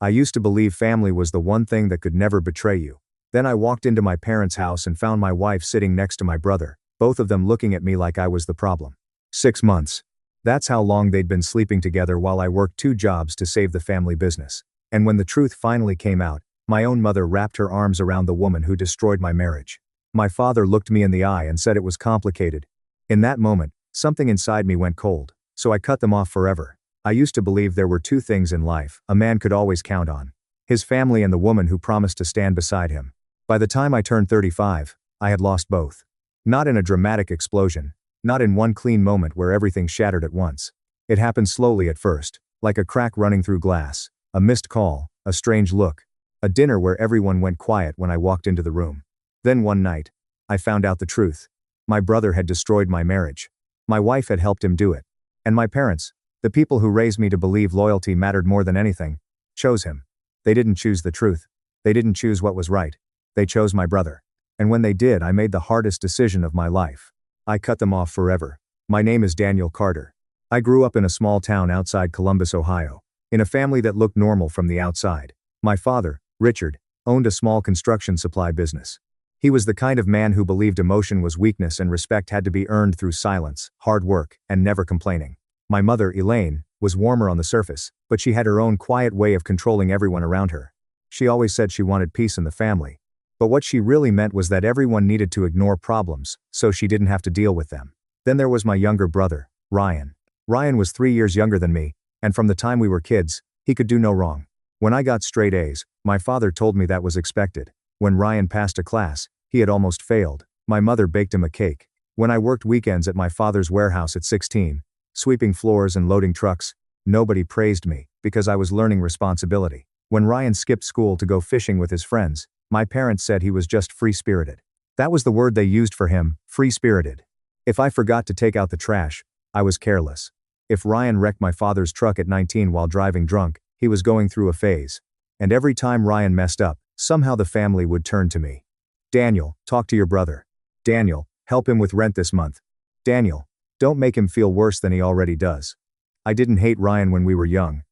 I used to believe family was the one thing that could never betray you. Then I walked into my parents' house and found my wife sitting next to my brother, both of them looking at me like I was the problem. 6 months. That's how long they'd been sleeping together while I worked 2 jobs to save the family business. And when the truth finally came out, my own mother wrapped her arms around the woman who destroyed my marriage. My father looked me in the eye and said it was complicated. In that moment, something inside me went cold, so I cut them off forever. I used to believe there were 2 things in life a man could always count on: his family and the woman who promised to stand beside him. By the time I turned 35, I had lost both. Not in a dramatic explosion, not in one clean moment where everything shattered at once. It happened slowly at first, like a crack running through glass, a missed call, a strange look, a dinner where everyone went quiet when I walked into the room. Then one night, I found out the truth. My brother had destroyed my marriage. My wife had helped him do it. And my parents, the people who raised me to believe loyalty mattered more than anything, chose him. They didn't choose the truth. They didn't choose what was right. They chose my brother. And when they did, I made the hardest decision of my life. I cut them off forever. My name is Daniel Carter. I grew up in a small town outside Columbus, Ohio, in a family that looked normal from the outside. My father, Richard, owned a small construction supply business. He was the kind of man who believed emotion was weakness and respect had to be earned through silence, hard work, and never complaining. My mother, Elaine, was warmer on the surface, but she had her own quiet way of controlling everyone around her. She always said she wanted peace in the family. But what she really meant was that everyone needed to ignore problems, so she didn't have to deal with them. Then there was my younger brother, Ryan. Ryan was 3 years younger than me, and from the time we were kids, he could do no wrong. When I got straight A's, my father told me that was expected. When Ryan passed a class, he had almost failed. My mother baked him a cake. When I worked weekends at my father's warehouse at 16, sweeping floors and loading trucks, nobody praised me, because I was learning responsibility. When Ryan skipped school to go fishing with his friends, my parents said he was just free-spirited. That was the word they used for him, free-spirited. If I forgot to take out the trash, I was careless. If Ryan wrecked my father's truck at 19 while driving drunk, he was going through a phase. And every time Ryan messed up, somehow the family would turn to me. Daniel, talk to your brother. Daniel, help him with rent this month. Daniel, don't make him feel worse than he already does. I didn't hate Ryan when we were young.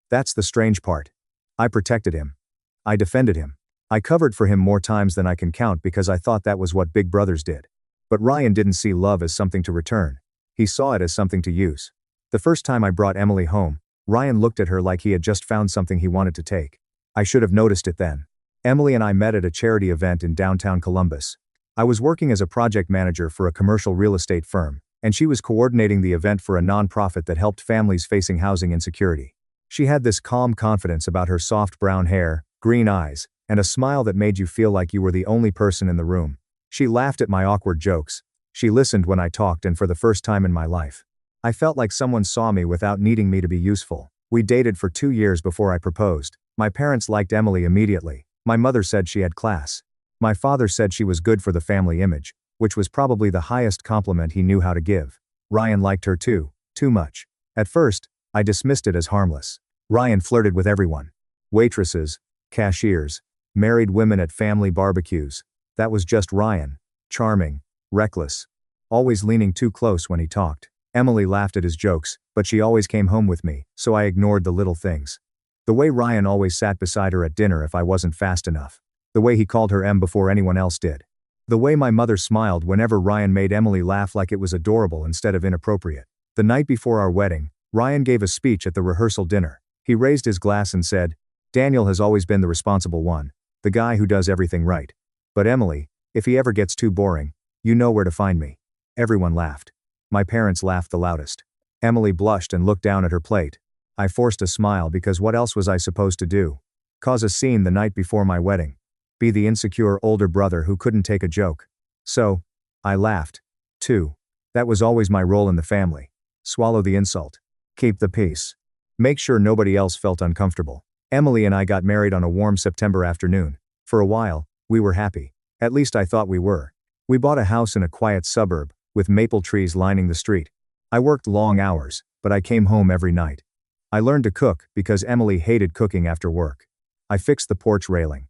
That's the strange part. I protected him. I defended him. I covered for him more times than I can count because I thought that was what big brothers did. But Ryan didn't see love as something to return. He saw it as something to use. The first time I brought Emily home, Ryan looked at her like he had just found something he wanted to take. I should have noticed it then. Emily and I met at a charity event in downtown Columbus. I was working as a project manager for a commercial real estate firm, and she was coordinating the event for a nonprofit that helped families facing housing insecurity. She had this calm confidence about her soft brown hair, green eyes, and a smile that made you feel like you were the only person in the room. She laughed at my awkward jokes. She listened when I talked, and for the first time in my life, I felt like someone saw me without needing me to be useful. We dated for 2 years before I proposed. My parents liked Emily immediately. My mother said she had class. My father said she was good for the family image, which was probably the highest compliment he knew how to give. Ryan liked her too much. At first, I dismissed it as harmless. Ryan flirted with everyone. Waitresses, cashiers, married women at family barbecues. That was just Ryan. Charming, reckless, always leaning too close when he talked. Emily laughed at his jokes, but she always came home with me, so I ignored the little things. The way Ryan always sat beside her at dinner if I wasn't fast enough. The way he called her Em before anyone else did. The way my mother smiled whenever Ryan made Emily laugh like it was adorable instead of inappropriate. The night before our wedding, Ryan gave a speech at the rehearsal dinner. He raised his glass and said, "Daniel has always been the responsible one, the guy who does everything right. But Emily, if he ever gets too boring, you know where to find me." Everyone laughed. My parents laughed the loudest. Emily blushed and looked down at her plate. I forced a smile because what else was I supposed to do? Cause a scene the night before my wedding. Be the insecure older brother who couldn't take a joke. So, I laughed, too. That was always my role in the family. Swallow the insult. Keep the peace. Make sure nobody else felt uncomfortable. Emily and I got married on a warm September afternoon. For a while, we were happy. At least I thought we were. We bought a house in a quiet suburb, with maple trees lining the street. I worked long hours, but I came home every night. I learned to cook because Emily hated cooking after work. I fixed the porch railing.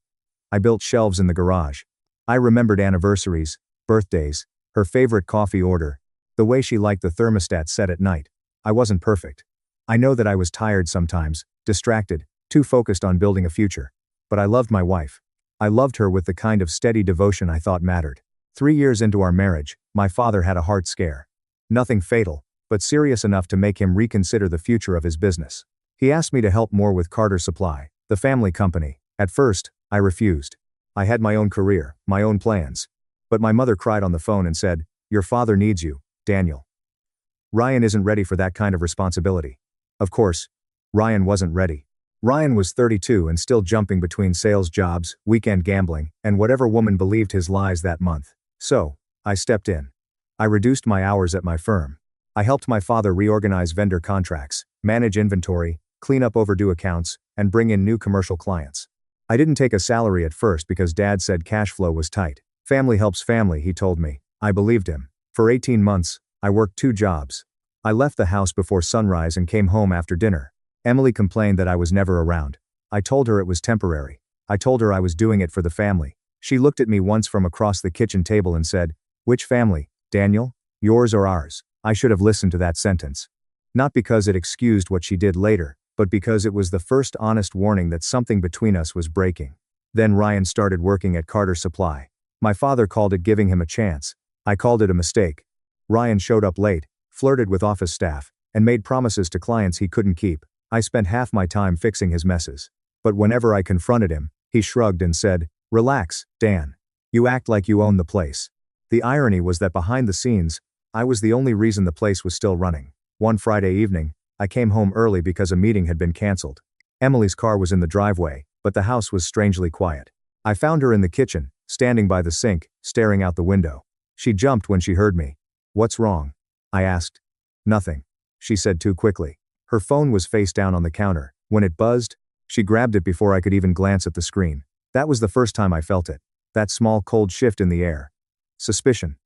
I built shelves in the garage. I remembered anniversaries, birthdays, her favorite coffee order, the way she liked the thermostat set at night. I wasn't perfect. I know that I was tired sometimes, distracted, too focused on building a future. But I loved my wife. I loved her with the kind of steady devotion I thought mattered. 3 years into our marriage, my father had a heart scare. Nothing fatal, but serious enough to make him reconsider the future of his business. He asked me to help more with Carter Supply, the family company. At first, I refused. I had my own career, my own plans. But my mother cried on the phone and said, "Your father needs you, Daniel. Ryan isn't ready for that kind of responsibility." Of course, Ryan wasn't ready. Ryan was 32 and still jumping between sales jobs, weekend gambling, and whatever woman believed his lies that month. So, I stepped in. I reduced my hours at my firm. I helped my father reorganize vendor contracts, manage inventory, clean up overdue accounts, and bring in new commercial clients. I didn't take a salary at first because Dad said cash flow was tight. Family helps family, he told me. I believed him. For 18 months, I worked 2 jobs. I left the house before sunrise and came home after dinner. Emily complained that I was never around. I told her it was temporary. I told her I was doing it for the family. She looked at me once from across the kitchen table and said, "Which family, Daniel? Yours or ours?" I should have listened to that sentence. Not because it excused what she did later, but because it was the first honest warning that something between us was breaking. Then Ryan started working at Carter Supply. My father called it giving him a chance. I called it a mistake. Ryan showed up late, flirted with office staff, and made promises to clients he couldn't keep. I spent half my time fixing his messes. But whenever I confronted him, he shrugged and said, "Relax, Dan. You act like you own the place." The irony was that behind the scenes, I was the only reason the place was still running. One Friday evening, I came home early because a meeting had been canceled. Emily's car was in the driveway, but the house was strangely quiet. I found her in the kitchen, standing by the sink, staring out the window. She jumped when she heard me. "What's wrong?" I asked. "Nothing," she said too quickly. Her phone was face down on the counter. When it buzzed, she grabbed it before I could even glance at the screen. That was the first time I felt it. That small cold shift in the air. Suspicion.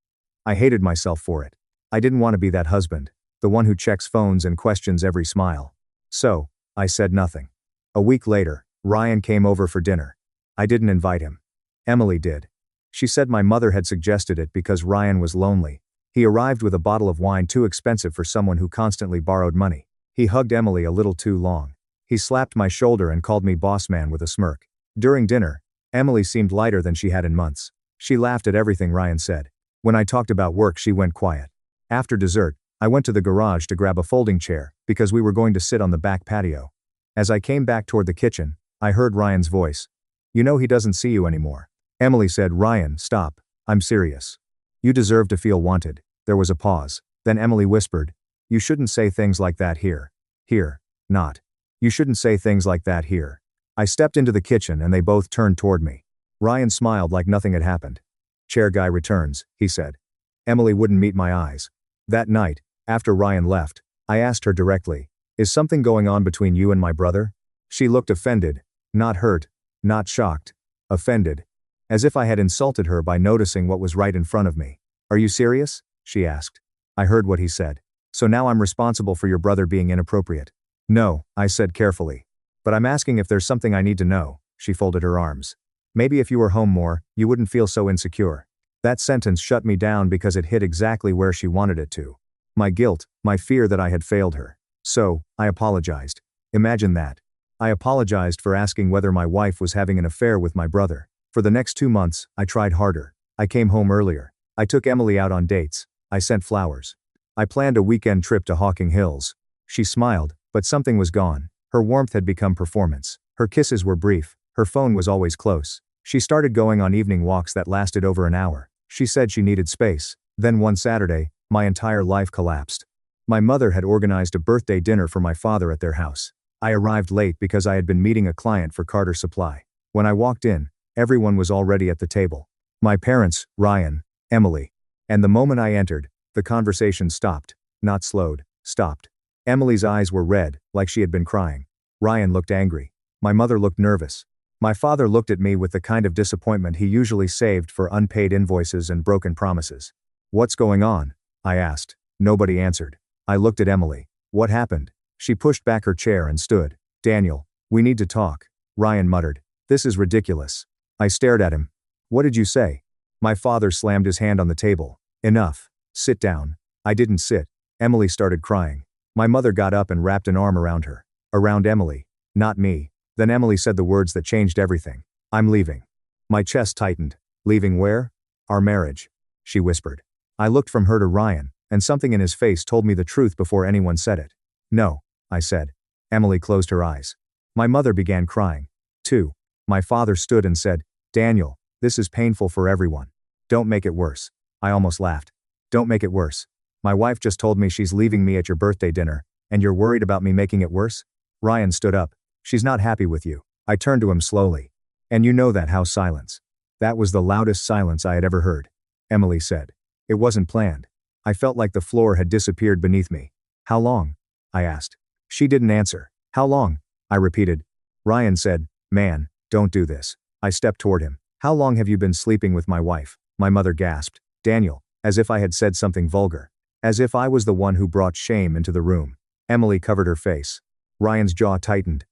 I hated myself for it. I didn't want to be that husband, the one who checks phones and questions every smile. So, I said nothing. A week later, Ryan came over for dinner. I didn't invite him. Emily did. She said my mother had suggested it because Ryan was lonely. He arrived with a bottle of wine too expensive for someone who constantly borrowed money. He hugged Emily a little too long. He slapped my shoulder and called me boss man with a smirk. During dinner, Emily seemed lighter than she had in months. She laughed at everything Ryan said. When I talked about work, she went quiet. After dessert, I went to the garage to grab a folding chair because we were going to sit on the back patio. As I came back toward the kitchen, I heard Ryan's voice. "You know he doesn't see you anymore." Emily said, "Ryan, stop. I'm serious. You deserve to feel wanted." There was a pause. Then Emily whispered, "You shouldn't say things like that here. Here. Not. You shouldn't say things like that here." I stepped into the kitchen and they both turned toward me. Ryan smiled like nothing had happened. "Chair guy returns," he said. Emily wouldn't meet my eyes. That night, after Ryan left, I asked her directly, "Is something going on between you and my brother?" She looked offended, not hurt, not shocked, offended, as if I had insulted her by noticing what was right in front of me. "Are you serious?" she asked. I heard what he said. "So now I'm responsible for your brother being inappropriate." "No," I said carefully. "But I'm asking if there's something I need to know." She folded her arms. "Maybe if you were home more, you wouldn't feel so insecure." That sentence shut me down because it hit exactly where she wanted it to. My guilt, my fear that I had failed her. So, I apologized. Imagine that. I apologized for asking whether my wife was having an affair with my brother. For the next 2 months, I tried harder. I came home earlier. I took Emily out on dates. I sent flowers. I planned a weekend trip to Hawking Hills. She smiled, but something was gone. Her warmth had become performance. Her kisses were brief. Her phone was always close. She started going on evening walks that lasted over an hour. She said she needed space. Then one Saturday, my entire life collapsed. My mother had organized a birthday dinner for my father at their house. I arrived late because I had been meeting a client for Carter Supply. When I walked in, everyone was already at the table. My parents, Ryan, Emily. And the moment I entered, the conversation stopped. Not slowed, stopped. Emily's eyes were red, like she had been crying. Ryan looked angry. My mother looked nervous. My father looked at me with the kind of disappointment he usually saved for unpaid invoices and broken promises. "What's going on?" I asked. Nobody answered. I looked at Emily. "What happened?" She pushed back her chair and stood. "Daniel, we need to talk." Ryan muttered. "This is ridiculous." I stared at him. "What did you say?" My father slammed his hand on the table. "Enough. Sit down." I didn't sit. Emily started crying. My mother got up and wrapped an arm around her. Around Emily. Not me. Then Emily said the words that changed everything. I'm leaving. My chest tightened. Leaving where? Our marriage, she whispered. I looked from her to Ryan, and something in his face told me the truth before anyone said it. No, I said. Emily closed her eyes. My mother began crying. Too. My father stood and said, Daniel, this is painful for everyone. Don't make it worse. I almost laughed. Don't make it worse. My wife just told me she's leaving me at your birthday dinner, and you're worried about me making it worse? Ryan stood up. She's not happy with you. I turned to him slowly. And you know that house silence. That was the loudest silence I had ever heard. Emily said. It wasn't planned. I felt like the floor had disappeared beneath me. How long? I asked. She didn't answer. How long? I repeated. Ryan said, Man, don't do this. I stepped toward him. How long have you been sleeping with my wife? My mother gasped. Daniel, as if I had said something vulgar. As if I was the one who brought shame into the room. Emily covered her face. Ryan's jaw tightened.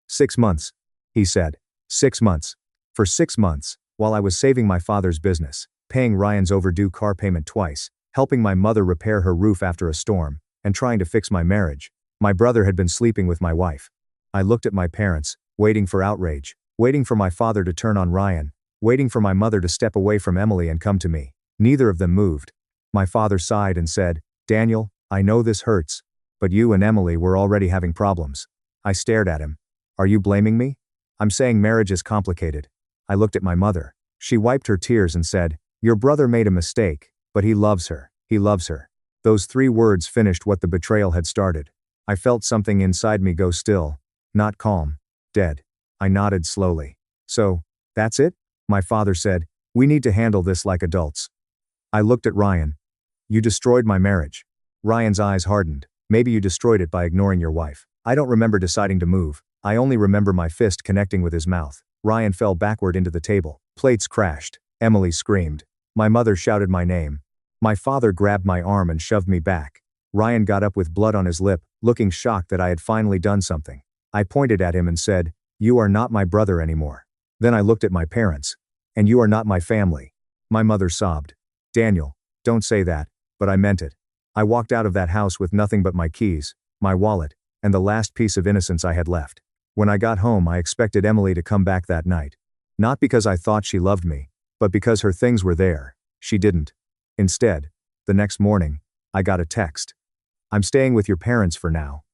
6 months. He said. 6 months. For 6 months, while I was saving my father's business, paying Ryan's overdue car payment twice, helping my mother repair her roof after a storm, and trying to fix my marriage, my brother had been sleeping with my wife. I looked at my parents, waiting for outrage, waiting for my father to turn on Ryan, waiting for my mother to step away from Emily and come to me. Neither of them moved. My father sighed and said, Daniel, I know this hurts, but you and Emily were already having problems. I stared at him. Are you blaming me? I'm saying marriage is complicated. I looked at my mother. She wiped her tears and said, Your brother made a mistake, but he loves her. He loves her. Those 3 words finished what the betrayal had started. I felt something inside me go still. Not calm. Dead. I nodded slowly. So, that's it? My father said, We need to handle this like adults. I looked at Ryan. You destroyed my marriage. Ryan's eyes hardened. Maybe you destroyed it by ignoring your wife. I don't remember deciding to move. I only remember my fist connecting with his mouth. Ryan fell backward into the table. Plates crashed. Emily screamed. My mother shouted my name. My father grabbed my arm and shoved me back. Ryan got up with blood on his lip, looking shocked that I had finally done something. I pointed at him and said, You are not my brother anymore. Then I looked at my parents. And you are not my family. My mother sobbed. Daniel, don't say that, but I meant it. I walked out of that house with nothing but my keys, my wallet, and the last piece of innocence I had left. When I got home, I expected Emily to come back that night. Not because I thought she loved me, but because her things were there. She didn't. Instead, the next morning, I got a text. I'm staying with your parents for now.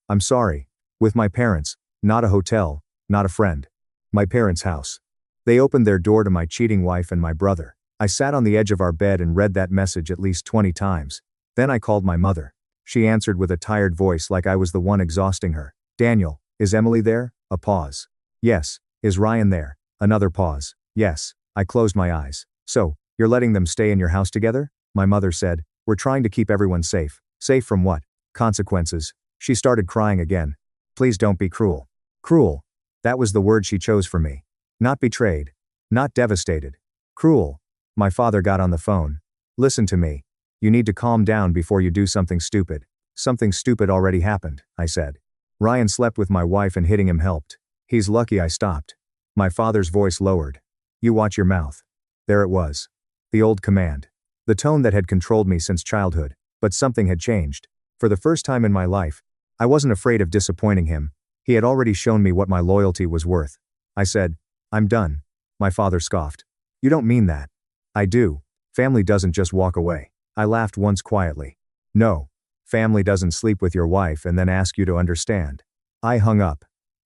I'm sorry. With my parents, not a hotel, not a friend. My parents' house. They opened their door to my cheating wife and my brother. I sat on the edge of our bed and read that message at least 20 times. Then I called my mother. She answered with a tired voice like I was the one exhausting her. Daniel, is Emily there? A pause. Yes. Is Ryan there? Another pause. Yes. I closed my eyes. So, you're letting them stay in your house together? My mother said. We're trying to keep everyone safe. Safe from what? Consequences. She started crying again. Please don't be cruel. Cruel. That was the word she chose for me. Not betrayed. Not devastated. Cruel. My father got on the phone. Listen to me. You need to calm down before you do something stupid. Something stupid already happened, I said. Ryan slept with my wife and hitting him helped. He's lucky I stopped. My father's voice lowered. You watch your mouth. There it was. The old command. The tone that had controlled me since childhood. But something had changed. For the first time in my life, I wasn't afraid of disappointing him. He had already shown me what my loyalty was worth. I said, I'm done. My father scoffed. You don't mean that. I do. Family doesn't just walk away. I laughed once quietly. No. Family doesn't sleep with your wife and then ask you to understand. I hung up.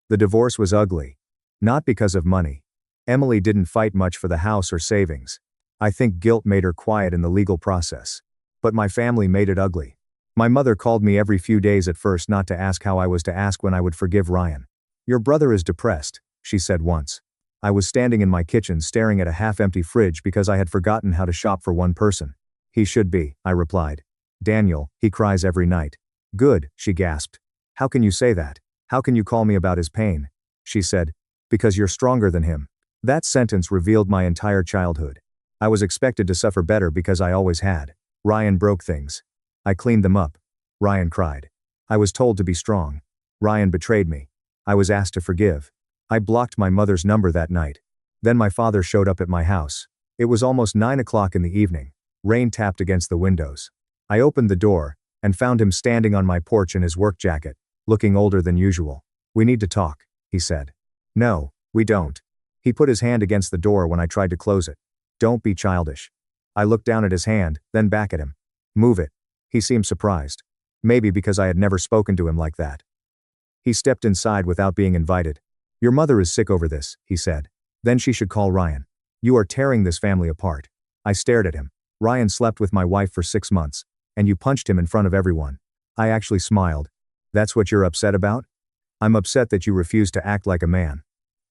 The divorce was ugly. Not because of money. Emily didn't fight much for the house or savings. I think guilt made her quiet in the legal process. But my family made it ugly. My mother called me every few days at first not to ask how I was to ask when I would forgive Ryan. Your brother is depressed, she said once. I was standing in my kitchen staring at a half-empty fridge because I had forgotten how to shop for one person. He should be, I replied. Daniel, he cries every night. Good, she gasped. How can you say that? How can you call me about his pain? She said. Because you're stronger than him. That sentence revealed my entire childhood. I was expected to suffer better because I always had. Ryan broke things. I cleaned them up. Ryan cried. I was told to be strong. Ryan betrayed me. I was asked to forgive. I blocked my mother's number that night. Then my father showed up at my house. It was almost 9 o'clock in the evening. Rain tapped against the windows. I opened the door, and found him standing on my porch in his work jacket, looking older than usual. We need to talk, he said. No, we don't. He put his hand against the door when I tried to close it. Don't be childish. I looked down at his hand, then back at him. Move it. He seemed surprised. Maybe because I had never spoken to him like that. He stepped inside without being invited. Your mother is sick over this, he said. Then she should call Ryan. You are tearing this family apart. I stared at him. Ryan slept with my wife for 6 months. And you punched him in front of everyone. I actually smiled. That's what you're upset about? I'm upset that you refused to act like a man.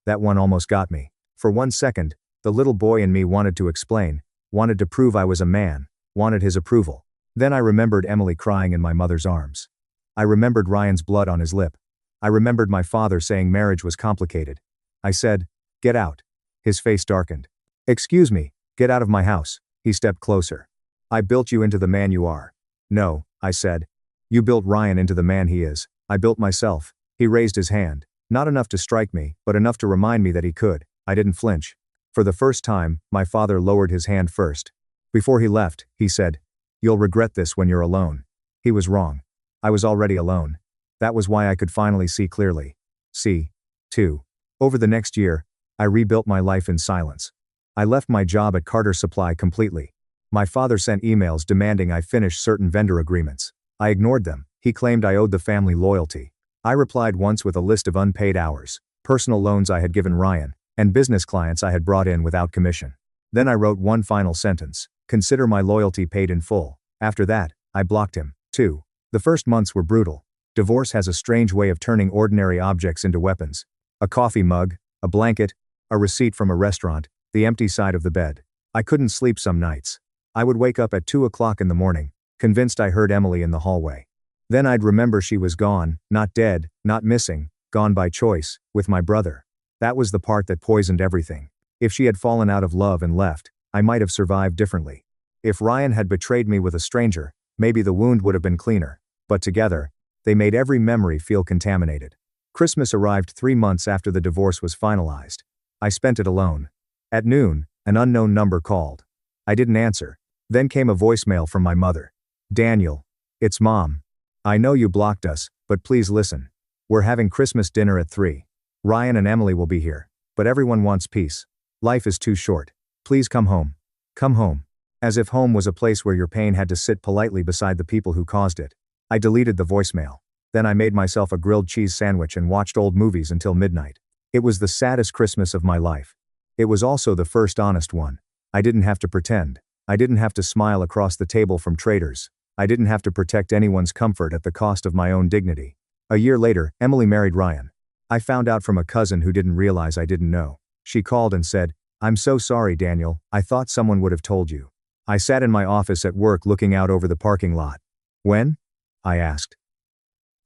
That one almost got me. For 1 second, the little boy in me wanted to explain, wanted to prove I was a man, wanted his approval. Then I remembered Emily crying in my mother's arms. I remembered Ryan's blood on his lip. I remembered my father saying marriage was complicated. I said, get out. His face darkened. Excuse me, get out of my house. He stepped closer. I built you into the man you are. No, I said. You built Ryan into the man he is. I built myself. He raised his hand. Not enough to strike me, but enough to remind me that he could. I didn't flinch. For the first time, my father lowered his hand first. Before he left, he said, you'll regret this when you're alone. He was wrong. I was already alone. That was why I could finally see clearly. See. 2. Over the next year, I rebuilt my life in silence. I left my job at Carter Supply completely. My father sent emails demanding I finish certain vendor agreements. I ignored them. He claimed I owed the family loyalty. I replied once with a list of unpaid hours, personal loans I had given Ryan, and business clients I had brought in without commission. Then I wrote one final sentence, consider my loyalty paid in full. After that, I blocked him. 2. The first months were brutal. Divorce has a strange way of turning ordinary objects into weapons. A coffee mug, a blanket, a receipt from a restaurant, the empty side of the bed. I couldn't sleep some nights. I would wake up at 2 o'clock in the morning, convinced I heard Emily in the hallway. Then I'd remember she was gone, not dead, not missing, gone by choice, with my brother. That was the part that poisoned everything. If she had fallen out of love and left, I might have survived differently. If Ryan had betrayed me with a stranger, maybe the wound would have been cleaner. But together, they made every memory feel contaminated. Christmas arrived 3 months after the divorce was finalized. I spent it alone. At noon, an unknown number called. I didn't answer. Then came a voicemail from my mother. Daniel. It's Mom. I know you blocked us, but please listen. We're having Christmas dinner at 3. Ryan and Emily will be here. But everyone wants peace. Life is too short. Please come home. Come home. As if home was a place where your pain had to sit politely beside the people who caused it. I deleted the voicemail. Then I made myself a grilled cheese sandwich and watched old movies until midnight. It was the saddest Christmas of my life. It was also the first honest one. I didn't have to pretend. I didn't have to smile across the table from traitors. I didn't have to protect anyone's comfort at the cost of my own dignity. A year later, Emily married Ryan. I found out from a cousin who didn't realize I didn't know. She called and said, I'm so sorry, Daniel, I thought someone would have told you. I sat in my office at work looking out over the parking lot. When? I asked.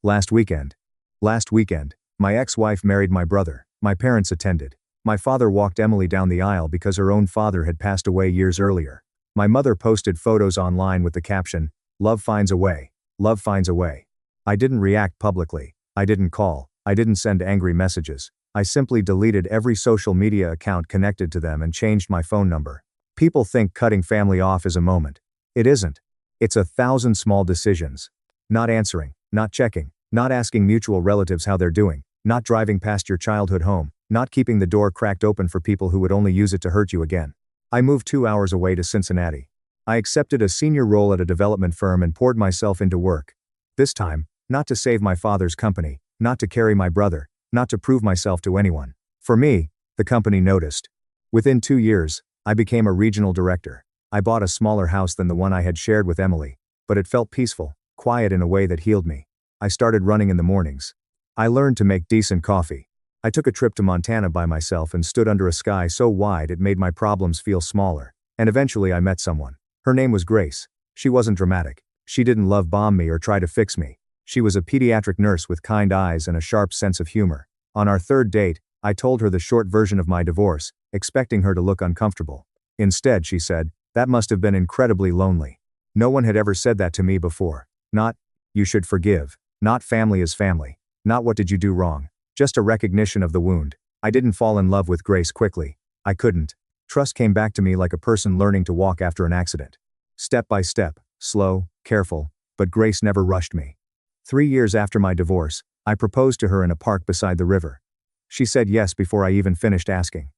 Last weekend. Last weekend, my ex-wife married my brother. My parents attended. My father walked Emily down the aisle because her own father had passed away years earlier. My mother posted photos online with the caption, Love finds a way. Love finds a way. I didn't react publicly. I didn't call. I didn't send angry messages. I simply deleted every social media account connected to them and changed my phone number. People think cutting family off is a moment. It isn't. It's 1,000 small decisions. Not answering, not checking, not asking mutual relatives how they're doing, not driving past your childhood home, not keeping the door cracked open for people who would only use it to hurt you again. I moved 2 hours away to Cincinnati. I accepted a senior role at a development firm and poured myself into work. This time, not to save my father's company, not to carry my brother, not to prove myself to anyone. For me, the company noticed. Within 2 years, I became a regional director. I bought a smaller house than the one I had shared with Emily, but it felt peaceful, quiet in a way that healed me. I started running in the mornings. I learned to make decent coffee. I took a trip to Montana by myself and stood under a sky so wide it made my problems feel smaller. And eventually I met someone. Her name was Grace. She wasn't dramatic. She didn't love bomb me or try to fix me. She was a pediatric nurse with kind eyes and a sharp sense of humor. On our third date, I told her the short version of my divorce, expecting her to look uncomfortable. Instead, she said, that must have been incredibly lonely. No one had ever said that to me before. Not, you should forgive. Not family is family. Not what did you do wrong. Just a recognition of the wound. I didn't fall in love with Grace quickly. I couldn't. Trust came back to me like a person learning to walk after an accident. Step by step, slow, careful, but Grace never rushed me. 3 years after my divorce, I proposed to her in a park beside the river. She said yes before I even finished asking.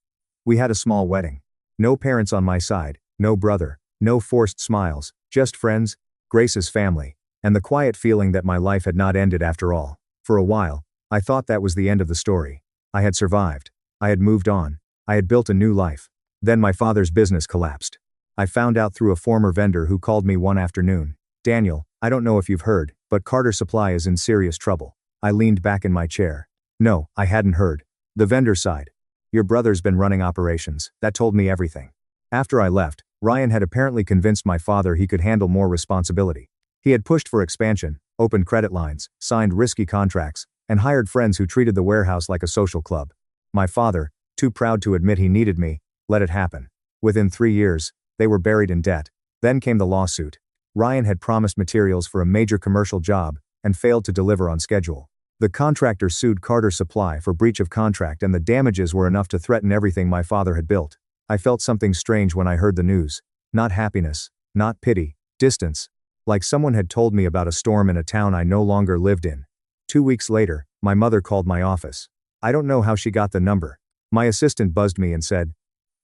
We had a small wedding. No parents on my side, no brother, no forced smiles, just friends, Grace's family, and the quiet feeling that my life had not ended after all. For a while, I thought that was the end of the story. I had survived. I had moved on. I had built a new life. Then my father's business collapsed. I found out through a former vendor who called me one afternoon. Daniel, I don't know if you've heard, but Carter Supply is in serious trouble. I leaned back in my chair. No, I hadn't heard. The vendor sighed. Your brother's been running operations. That told me everything. After I left, Ryan had apparently convinced my father he could handle more responsibility. He had pushed for expansion, opened credit lines, signed risky contracts, and hired friends who treated the warehouse like a social club. My father, too proud to admit he needed me, let it happen. Within 3 years, they were buried in debt. Then came the lawsuit. Ryan had promised materials for a major commercial job and failed to deliver on schedule. The contractor sued Carter Supply for breach of contract, and the damages were enough to threaten everything my father had built. I felt something strange when I heard the news. Not happiness, not pity, distance. Like someone had told me about a storm in a town I no longer lived in. 2 weeks later, my mother called my office. I don't know how she got the number. My assistant buzzed me and said,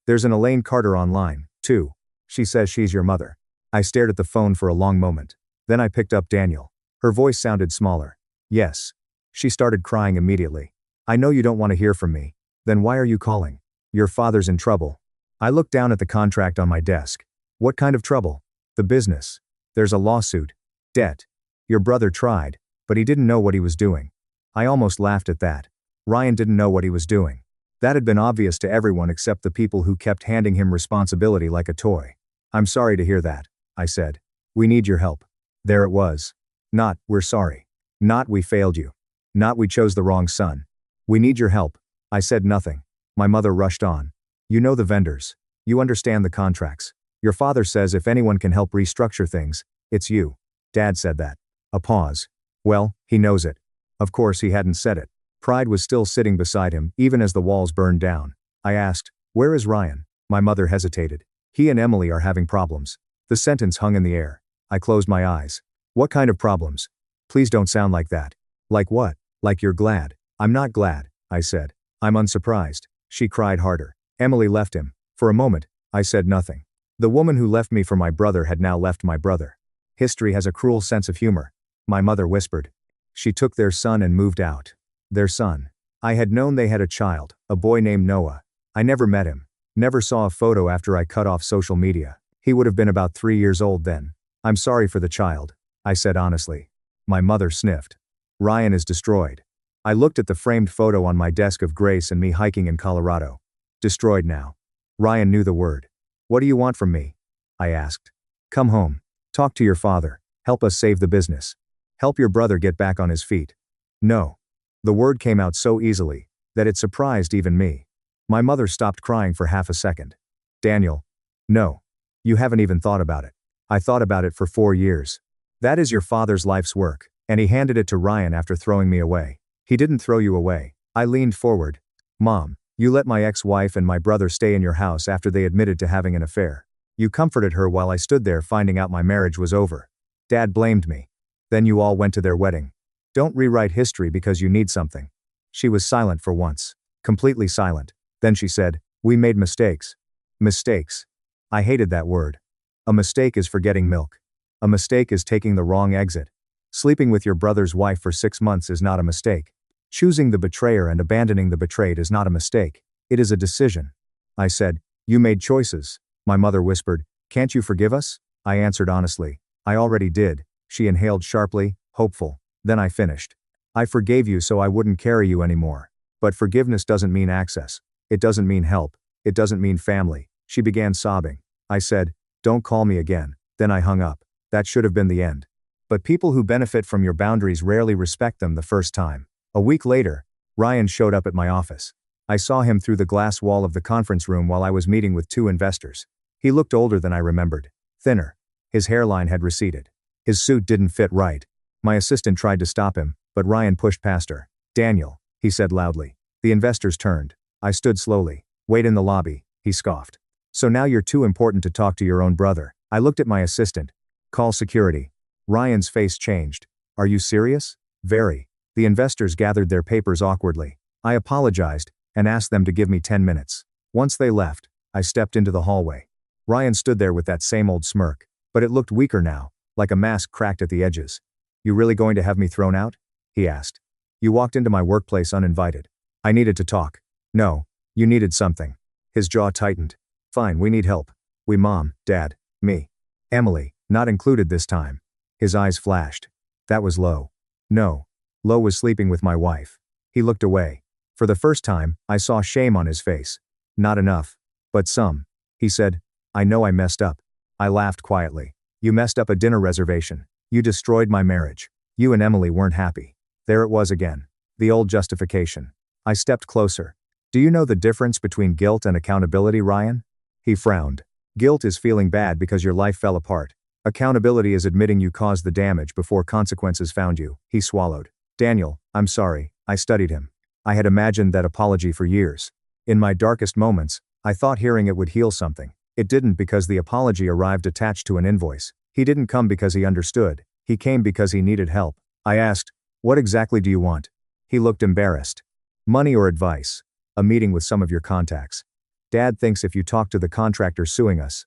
"There's an Elaine Carter online, too. She says she's your mother." I stared at the phone for a long moment. Then I picked up Daniel. Her voice sounded smaller. "Yes." She started crying immediately. "I know you don't want to hear from me. Then why are you calling? Your father's in trouble." I looked down at the contract on my desk. "What kind of trouble?" "The business. There's a lawsuit. Debt. Your brother tried, but he didn't know what he was doing." I almost laughed at that. Ryan didn't know what he was doing. That had been obvious to everyone except the people who kept handing him responsibility like a toy. "I'm sorry to hear that," I said. "We need your help." There it was. Not, "We're sorry." Not, "We failed you." Not, "We chose the wrong son." "We need your help." I said nothing. My mother rushed on. "You know the vendors. You understand the contracts. Your father says if anyone can help restructure things, it's you." Dad said that. A pause. "Well, he knows it." Of course he hadn't said it. Pride was still sitting beside him, even as the walls burned down. I asked, "Where is Ryan?" My mother hesitated. "He and Emily are having problems." The sentence hung in the air. I closed my eyes. "What kind of problems?" "Please don't sound like that." "Like what?" "Like you're glad." "I'm not glad," I said. "I'm unsurprised." She cried harder. "Emily left him." For a moment, I said nothing. The woman who left me for my brother had now left my brother. History has a cruel sense of humor. My mother whispered. "She took their son and moved out." Their son. I had known they had a child, a boy named Noah. I never met him. Never saw a photo after I cut off social media. He would have been about 3 years old then. "I'm sorry for the child," I said honestly. My mother sniffed. "Ryan is destroyed." I looked at the framed photo on my desk of Grace and me hiking in Colorado. Destroyed now. Ryan knew the word. "What do you want from me?" I asked. "Come home. Talk to your father. Help us save the business. Help your brother get back on his feet." "No." The word came out so easily that it surprised even me. My mother stopped crying for half a second. "Daniel. No. You haven't even thought about it." "I thought about it for 4 years. That is your father's life's work, and he handed it to Ryan after throwing me away." "He didn't throw you away." I leaned forward. "Mom, you let my ex-wife and my brother stay in your house after they admitted to having an affair. You comforted her while I stood there finding out my marriage was over. Dad blamed me. Then you all went to their wedding. Don't rewrite history because you need something." She was silent for once. Completely silent. Then she said, "We made mistakes." Mistakes. I hated that word. A mistake is forgetting milk. A mistake is taking the wrong exit. Sleeping with your brother's wife for 6 months is not a mistake. Choosing the betrayer and abandoning the betrayed is not a mistake. It is a decision. I said, "You made choices." My mother whispered, "Can't you forgive us?" I answered honestly, "I already did." She inhaled sharply, hopeful. Then I finished. "I forgave you so I wouldn't carry you anymore. But forgiveness doesn't mean access. It doesn't mean help. It doesn't mean family." She began sobbing. I said, "Don't call me again." Then I hung up. That should have been the end. But people who benefit from your boundaries rarely respect them the first time. A week later, Ryan showed up at my office. I saw him through the glass wall of the conference room while I was meeting with 2 investors. He looked older than I remembered. Thinner. His hairline had receded. His suit didn't fit right. My assistant tried to stop him, but Ryan pushed past her. "Daniel," he said loudly. The investors turned. I stood slowly. "Wait in the lobby," he scoffed. "So now you're too important to talk to your own brother." I looked at my assistant. "Call security." Ryan's face changed. "Are you serious?" "Very." The investors gathered their papers awkwardly. I apologized and asked them to give me 10 minutes. Once they left, I stepped into the hallway. Ryan stood there with that same old smirk, but it looked weaker now, like a mask cracked at the edges. You really going to have me thrown out? He asked. You walked into my workplace uninvited. I needed to talk. No, you needed something. His jaw tightened. Fine, we need help. We mom, dad, me. Emily, not included this time. His eyes flashed. That was Lo. No. Lo was sleeping with my wife. He looked away. For the first time, I saw shame on his face. Not enough. But some. He said, I know I messed up. I laughed quietly. You messed up a dinner reservation. You destroyed my marriage. You and Emily weren't happy. There it was again. The old justification. I stepped closer. Do you know the difference between guilt and accountability, Ryan? He frowned. Guilt is feeling bad because your life fell apart. Accountability is admitting you caused the damage before consequences found you. He swallowed. Daniel, I'm sorry. I studied him. I had imagined that apology for years. In my darkest moments, I thought hearing it would heal something. It didn't because the apology arrived attached to an invoice. He didn't come because he understood. He came because he needed help. I asked, what exactly do you want? He looked embarrassed. Money or advice? A meeting with some of your contacts. Dad thinks if you talk to the contractor suing us.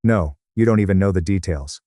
No, you don't even know the details.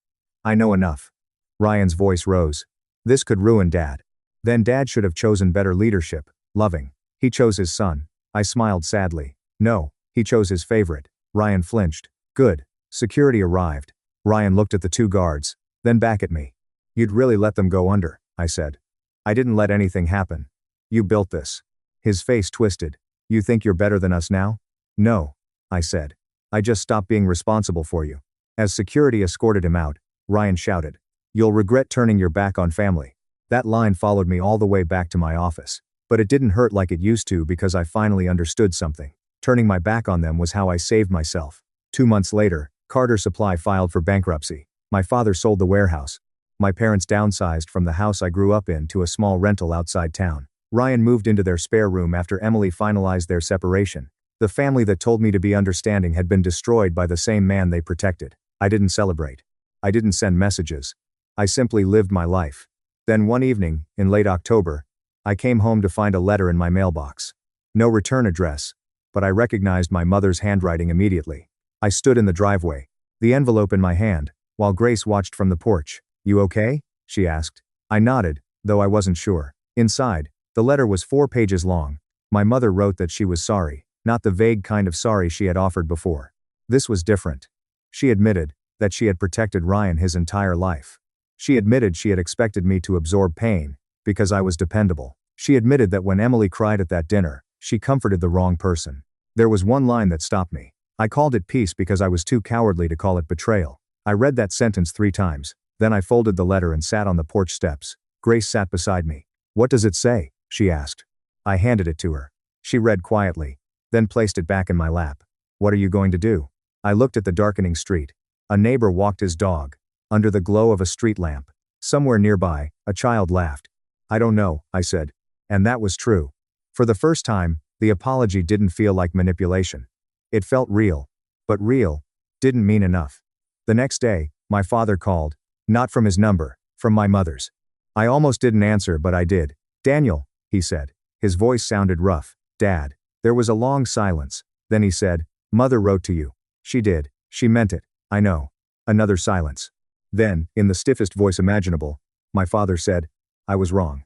I know enough. Ryan's voice rose. This could ruin Dad. Then Dad should have chosen better leadership, loving. He chose his son. I smiled sadly. No, he chose his favorite. Ryan flinched. Good. Security arrived. Ryan looked at the two guards, then back at me. You'd really let them go under, I said. I didn't let anything happen. You built this. His face twisted. You think you're better than us now? No, I said. I just stopped being responsible for you. As security escorted him out, Ryan shouted. You'll regret turning your back on family. That line followed me all the way back to my office. But it didn't hurt like it used to because I finally understood something. Turning my back on them was how I saved myself. 2 months later, Carter Supply filed for bankruptcy. My father sold the warehouse. My parents downsized from the house I grew up in to a small rental outside town. Ryan moved into their spare room after Emily finalized their separation. The family that told me to be understanding had been destroyed by the same man they protected. I didn't celebrate. I didn't send messages. I simply lived my life. Then one evening, in late October, I came home to find a letter in my mailbox. No return address, but I recognized my mother's handwriting immediately. I stood in the driveway, the envelope in my hand, while Grace watched from the porch. You okay? She asked. I nodded, though I wasn't sure. Inside, the letter was 4 pages long. My mother wrote that she was sorry, not the vague kind of sorry she had offered before. This was different. She admitted that she had protected Ryan his entire life. She admitted she had expected me to absorb pain, because I was dependable. She admitted that when Emily cried at that dinner, she comforted the wrong person. There was one line that stopped me. I called it peace because I was too cowardly to call it betrayal. I read that sentence 3 times, then I folded the letter and sat on the porch steps. Grace sat beside me. What does it say? She asked. I handed it to her. She read quietly, then placed it back in my lap. What are you going to do? I looked at the darkening street. A neighbor walked his dog, under the glow of a street lamp. Somewhere nearby, a child laughed. I don't know, I said. And that was true. For the first time, the apology didn't feel like manipulation. It felt real. But real didn't mean enough. The next day, my father called. Not from his number, from my mother's. I almost didn't answer, but I did. Daniel, he said. His voice sounded rough. Dad. There was a long silence. Then he said, Mother wrote to you. She did. She meant it. I know. Another silence. Then, in the stiffest voice imaginable, my father said, I was wrong.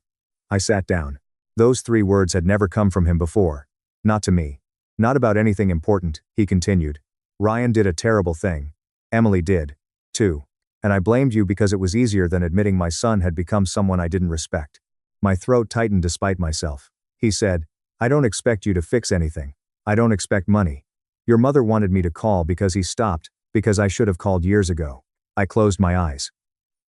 I sat down. Those 3 words had never come from him before. Not to me. Not about anything important, he continued. Ryan did a terrible thing. Emily did, too. And I blamed you because it was easier than admitting my son had become someone I didn't respect. My throat tightened despite myself. He said, I don't expect you to fix anything. I don't expect money. Your mother wanted me to call because he stopped, because I should have called years ago. I closed my eyes.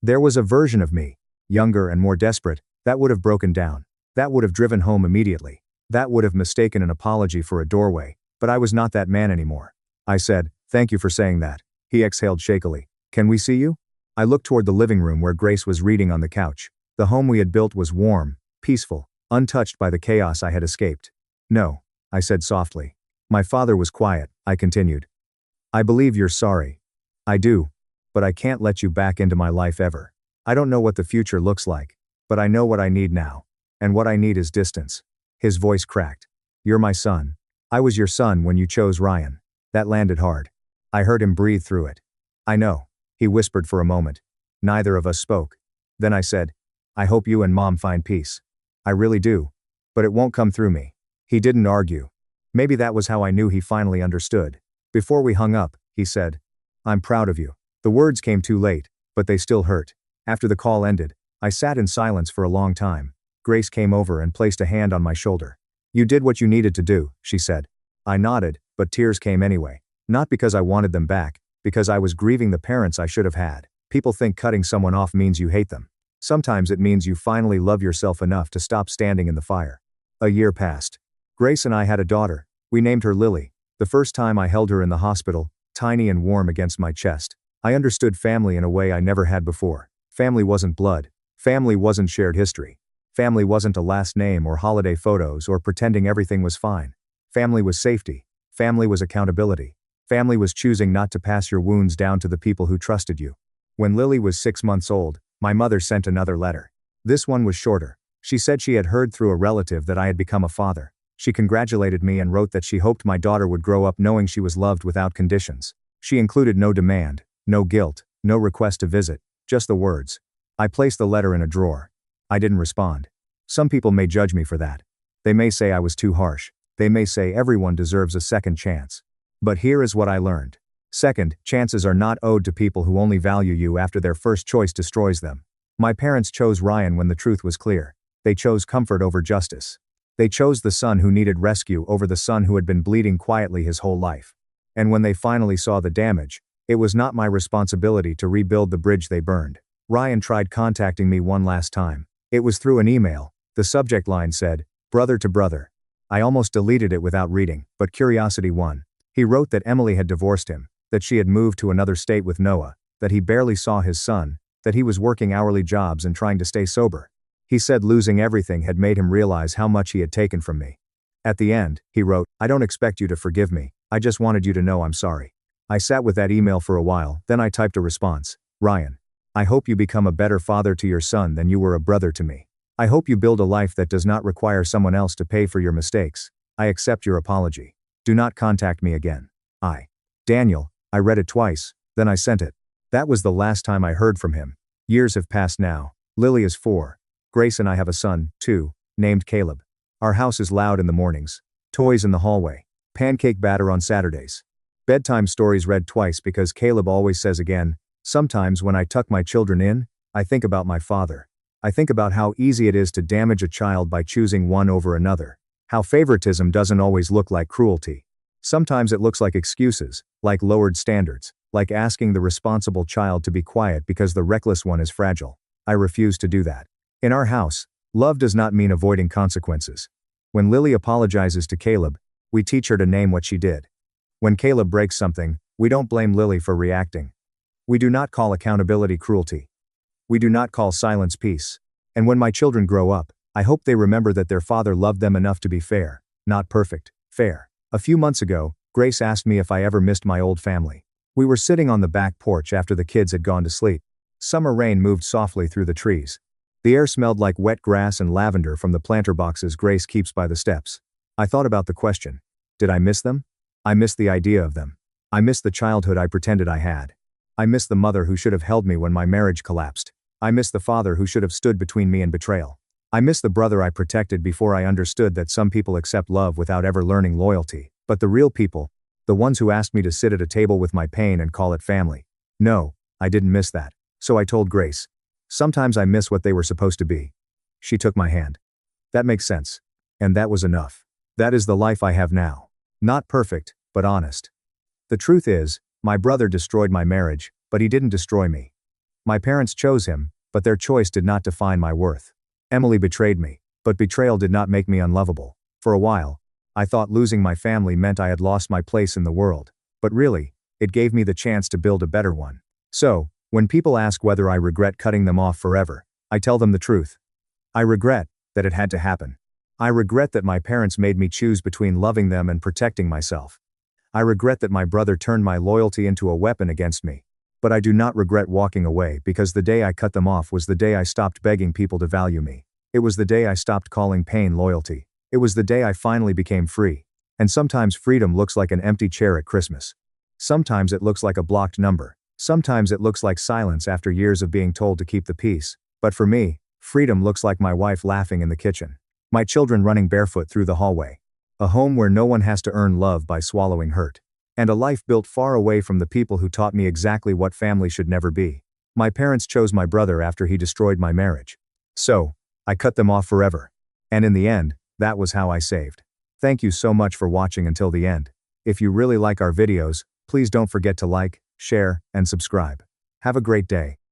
There was a version of me, younger and more desperate, that would have broken down. That would have driven home immediately. That would have mistaken an apology for a doorway, but I was not that man anymore. I said, thank you for saying that. He exhaled shakily. Can we see you? I looked toward the living room where Grace was reading on the couch. The home we had built was warm, peaceful, untouched by the chaos I had escaped. No, I said softly. My father was quiet, I continued. I believe you're sorry. I do. But I can't let you back into my life ever. I don't know what the future looks like, but I know what I need now. And what I need is distance. His voice cracked. You're my son. I was your son when you chose Ryan. That landed hard. I heard him breathe through it. I know. He whispered for a moment. Neither of us spoke. Then I said, I hope you and Mom find peace. I really do. But it won't come through me. He didn't argue. Maybe that was how I knew he finally understood. Before we hung up, he said, I'm proud of you. The words came too late, but they still hurt. After the call ended, I sat in silence for a long time. Grace came over and placed a hand on my shoulder. You did what you needed to do, she said. I nodded, but tears came anyway. Not because I wanted them back, because I was grieving the parents I should have had. People think cutting someone off means you hate them. Sometimes it means you finally love yourself enough to stop standing in the fire. A year passed. Grace and I had a daughter. We named her Lily. The first time I held her in the hospital, tiny and warm against my chest, I understood family in a way I never had before. Family wasn't blood. Family wasn't shared history. Family wasn't a last name or holiday photos or pretending everything was fine. Family was safety. Family was accountability. Family was choosing not to pass your wounds down to the people who trusted you. When Lily was 6 months old, my mother sent another letter. This one was shorter. She said she had heard through a relative that I had become a father. She congratulated me and wrote that she hoped my daughter would grow up knowing she was loved without conditions. She included no demand, no guilt, no request to visit, just the words. I placed the letter in a drawer. I didn't respond. Some people may judge me for that. They may say I was too harsh. They may say everyone deserves a second chance. But here is what I learned. Second, chances are not owed to people who only value you after their first choice destroys them. My parents chose Ryan when the truth was clear. They chose comfort over justice. They chose the son who needed rescue over the son who had been bleeding quietly his whole life. And when they finally saw the damage, it was not my responsibility to rebuild the bridge they burned. Ryan tried contacting me one last time. It was through an email. The subject line said, brother to brother. I almost deleted it without reading, but curiosity won. He wrote that Emily had divorced him, that she had moved to another state with Noah, that he barely saw his son, that he was working hourly jobs and trying to stay sober. He said losing everything had made him realize how much he had taken from me. At the end, he wrote, I don't expect you to forgive me, I just wanted you to know I'm sorry. I sat with that email for a while, then I typed a response. Ryan, I hope you become a better father to your son than you were a brother to me. I hope you build a life that does not require someone else to pay for your mistakes. I accept your apology. Do not contact me again. Daniel, I read it twice, then I sent it. That was the last time I heard from him. Years have passed now. Lily is 4. Grace and I have a son, 2, named Caleb. Our house is loud in the mornings. Toys in the hallway. Pancake batter on Saturdays. Bedtime stories read twice because Caleb always says again. Sometimes when I tuck my children in, I think about my father. I think about how easy it is to damage a child by choosing one over another. How favoritism doesn't always look like cruelty. Sometimes it looks like excuses, like lowered standards, like asking the responsible child to be quiet because the reckless one is fragile. I refuse to do that. In our house, love does not mean avoiding consequences. When Lily apologizes to Caleb, we teach her to name what she did. When Caleb breaks something, we don't blame Lily for reacting. We do not call accountability cruelty. We do not call silence peace. And when my children grow up, I hope they remember that their father loved them enough to be fair, not perfect, fair. A few months ago, Grace asked me if I ever missed my old family. We were sitting on the back porch after the kids had gone to sleep. Summer rain moved softly through the trees. The air smelled like wet grass and lavender from the planter boxes Grace keeps by the steps. I thought about the question. Did I miss them? I missed the idea of them. I missed the childhood I pretended I had. I missed the mother who should have held me when my marriage collapsed. I missed the father who should have stood between me and betrayal. I missed the brother I protected before I understood that some people accept love without ever learning loyalty. But the real people, the ones who asked me to sit at a table with my pain and call it family. No, I didn't miss that. So I told Grace. Sometimes I miss what they were supposed to be. She took my hand. That makes sense. And that was enough. That is the life I have now. Not perfect, but honest. The truth is, my brother destroyed my marriage, but he didn't destroy me. My parents chose him, but their choice did not define my worth. Emily betrayed me, but betrayal did not make me unlovable. For a while, I thought losing my family meant I had lost my place in the world. But really, it gave me the chance to build a better one. So, when people ask whether I regret cutting them off forever, I tell them the truth. I regret that it had to happen. I regret that my parents made me choose between loving them and protecting myself. I regret that my brother turned my loyalty into a weapon against me. But I do not regret walking away because the day I cut them off was the day I stopped begging people to value me. It was the day I stopped calling pain loyalty. It was the day I finally became free. And sometimes freedom looks like an empty chair at Christmas. Sometimes it looks like a blocked number. Sometimes it looks like silence after years of being told to keep the peace. But for me, freedom looks like my wife laughing in the kitchen. My children running barefoot through the hallway. A home where no one has to earn love by swallowing hurt. And a life built far away from the people who taught me exactly what family should never be. My parents chose my brother after he destroyed my marriage. So, I cut them off forever. And in the end, that was how I saved. Thank you so much for watching until the end. If you really like our videos, please don't forget to like, share, and subscribe. Have a great day.